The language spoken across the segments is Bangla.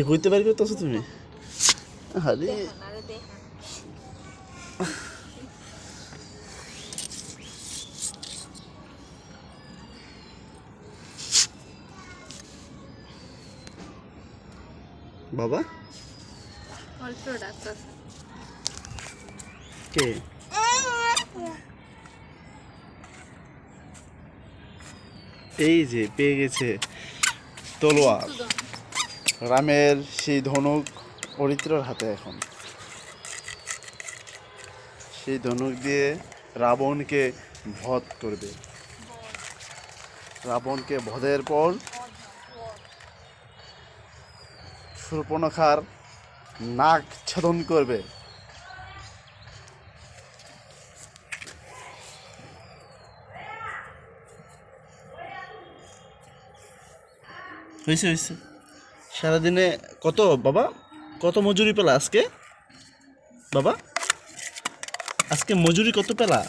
হইতে পারি করতেছো তুমি? আরে বাবা কে? এই যে পেয়ে গেছে তলোয়ার। রামের সেই ধনুক অরিত্রর হাতে এখন। সেই ধনুক দিয়ে রাবণকে বধ করবে। রাবণকে বধের পর শূর্পণখার নাক ছেদন করবে। হয়েছে হয়েছে। সারাদিনে কত বাবা, কত মজুরি পেলা আজকে বাবা? আজকে মজুরি কত পেলা?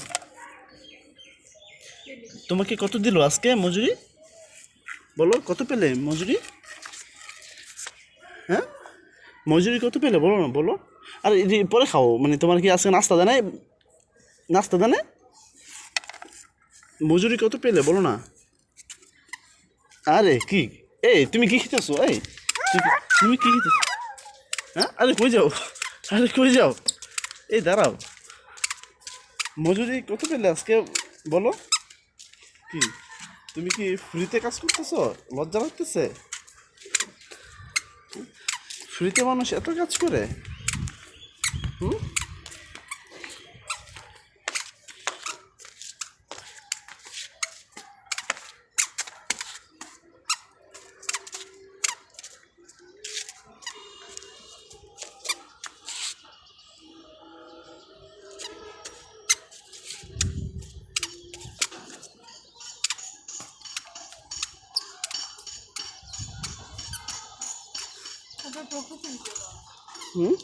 তোমাকে কত দিল আজকে মজুরি? বলো কত পেলে মজুরি? হ্যাঁ, মজুরি কত পেলে বলো না, বলো। আর পরে খাও, মানে তোমার কি আজকে নাস্তা দেয় নাই? নাস্তা দেয় না? মজুরি কত পেলে বলো না। আরে কি, এই তুমি কি খেতেছো? এই তুমি কি খেতেছো? হ্যাঁ, আরে কই যাও? আরে কই যাও? এই দাঁড়াও, মজুরি কত পেলে আজকে বলো। কি তুমি কি ফ্রিতে কাজ করতেছো? লজ্জা লাগতেছে? ফ্রিতে মানুষ এত কাজ করে? হুম, হুম।